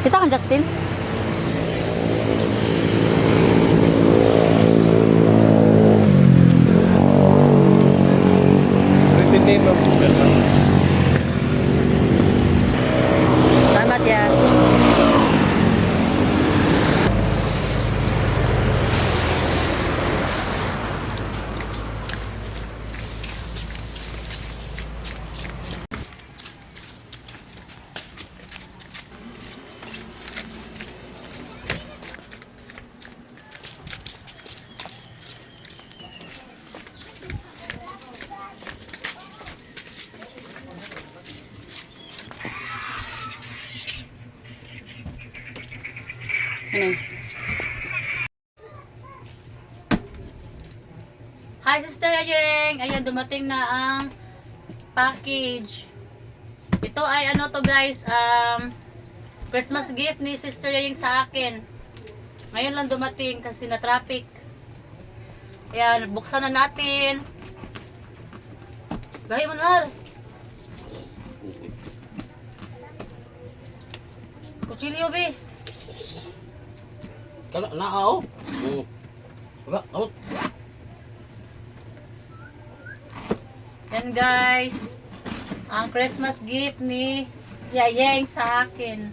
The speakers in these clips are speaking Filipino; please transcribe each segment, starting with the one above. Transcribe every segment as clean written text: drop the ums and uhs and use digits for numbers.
Kita kan Justin? Repeat mo. Selamat ya. Ano? Hi Sister Ayeng! Ayan, dumating na ang package. Ito ay ano to guys, Christmas gift ni Sister Ayeng sa akin. Ngayon lang dumating kasi na traffic. Ayan, buksan na natin. Gahi mo na. Kutsilyo be. Kala naaw. Wala, out. Yan guys, ang Christmas gift ni Yayeng sa akin.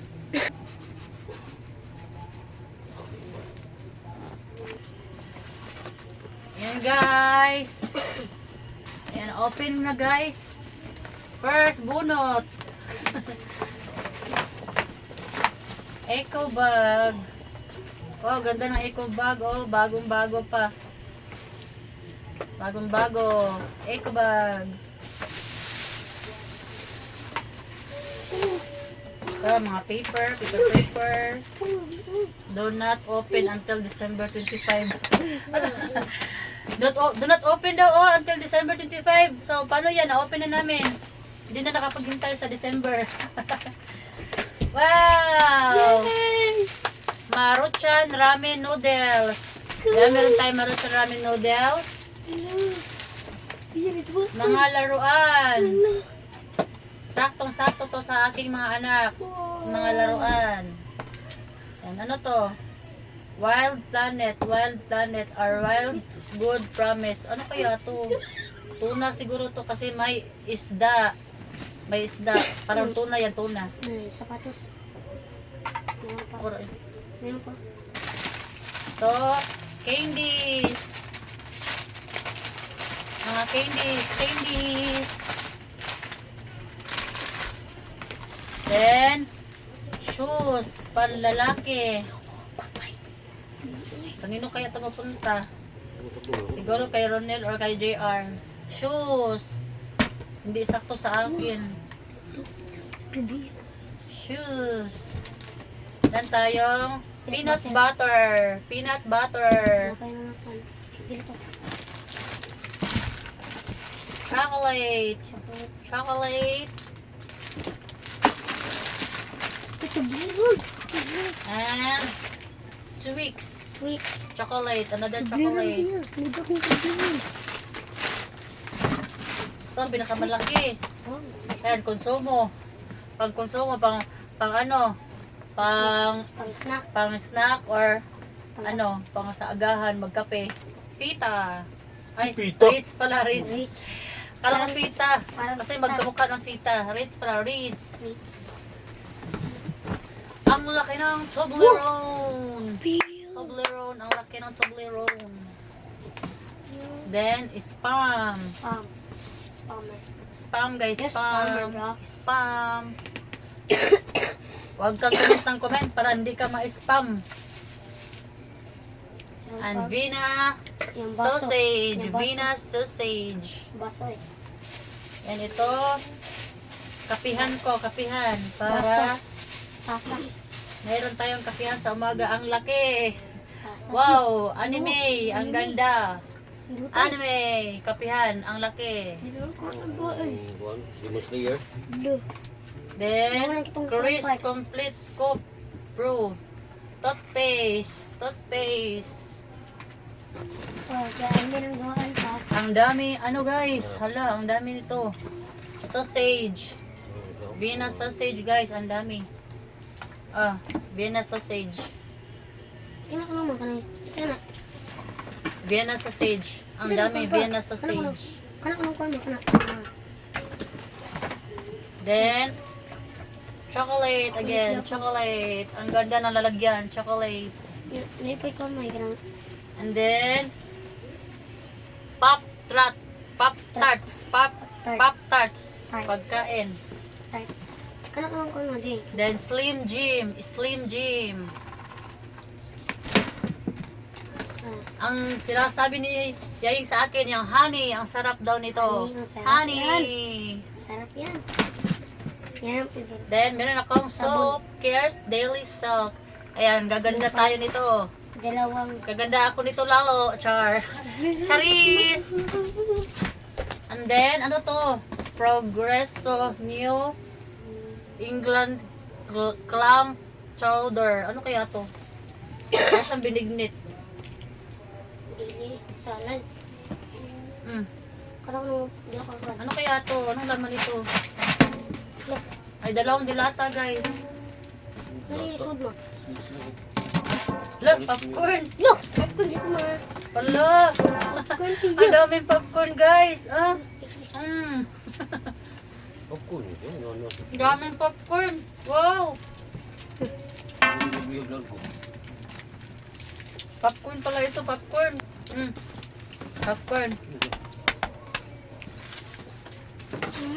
Yan guys. Yan, open na guys. First, bunot. Eco bag. Wow, ganda ng eco bag. Oh, bagong-bago pa. Bagong-bago. Eco bag. Ito, mga paper. Do not open until December 25. Do not open daw until December 25. So, paano yan? Na-open na namin. Hindi na nakapaghintay sa December. Wow! Maruchan ramen noodles. Yan, meron tayong Maruchan ramen noodles. Mga laruan. Saktong-sakto to sa aking mga anak. Mga laruan. Yan, ano to? Wild Planet, or Wild Good Promise. Ano kaya to? Tuna siguro to kasi may isda. May isda. Parang tuna yan, tuna. Sapatos. Meron pa. Or, Meron pa. to, candies. Mga candies. Then, shoes, panlalaki. Kanino kaya ito mapunta? Siguro kay Ronel or kay JR. Shoes. Hindi sakto sa akin. Shoes. Dan tayong peanut butter. Okay na naman. Dito. Chocolate. Ito blue. And Twix. Wait. Chocolate. Another chocolate. Dito ko blue. Ito ang pinakamalaki. Oh. Ayan, konsumo. Pang konsumo, pang ano, pang Pang snack. or ano, pang sa agahan, magkape. Fita. Ay, Fita? Ritz pala, Ritz. Rich. Kala ko Fita. Parang Kasi Fita. magkamukha ng Fita. Ritz pala, Ritz. Rich. Ang laki ng Toblerone. Peel. Toblerone, ang laki ng Toblerone. Then, Spam. Spammer. Spam guys, Yes, spam. spammer, bro. Spam. Huwag kang comment ng comment para hindi ka ma-spam. And Vina Yung baso. sausage. Yung baso. Vina sausage. Baso eh. Yan ito. Kapihan. Para Tasa. mayroon tayong kapihan sa umaga. Ang laki. Tasa. Wow, anime. Ang ganda. Dito. Anime. Kapihan. Ang laki. Dito ko ang buhay. Demon Slayer. Dito. Then, Wala kitong Chris compact. Complete Scope Pro. Toothpaste. Oh, kaya hindi nang gawaan pa. Ang dami, ano guys, hala, ang dami nito. Sausage. Vina sausage guys, ang dami. Ah, Vienna sausage. Kailan ko naman kanay. Sana. Vienna sausage. Ang dami, Vienna sausage. Kana ko naman kana. Then, chocolate again. Chocolate. Ang ganda ng lalagyan. Chocolate. Nilipay ko may kanang And then, Pop-Tarts. Pop-Tarts. Tarts. Pagkain. tarts. Kana ko naman din. Then, Slim Jim. Slim Jim. Ang sinasabi ni Yaying sa akin, yung honey, ang sarap daw nito. Honey, ang sarap Honey. Sarap yan. Yan ang favorite. Then, meron akong soap, Cares Daily Soap. Ayan, gaganda tayo nito. Dalawang Gaganda ako nito lalo, char. Charis! And then, ano to? Progresso New England Clam Chowder. Ano kaya to? Kaya siyang binignit. dili salad. Mm. Kana ko naman Ano kaya to? Anong laman nito? Ay, dalawang dilata, guys. Dali sud mo. Look, popcorn. Look, ako di ko ma. Wala. Popcorn Ang tiyo. daming popcorn, guys. Ah. Mm. Popcorn ito. No. Ang daming popcorn. Wow. Bibiyog lang ko. Popcorn pala ito, popcorn. Mm. Popcorn.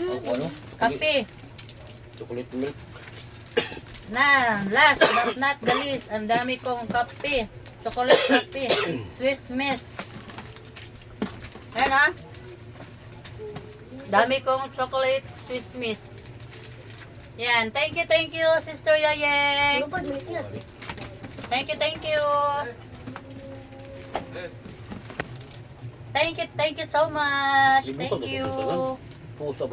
Ako ano? Kape. Chocolate milk. Na, last but not the least, ang dami kong kape. Chocolate kape. Swiss Miss. Ayan ah. Dami kong chocolate Swiss Miss. Yan. Thank you, Sister Yayeng. Lupad mo yan. Thank you. Thank you so much. Thank you. Pusa ba?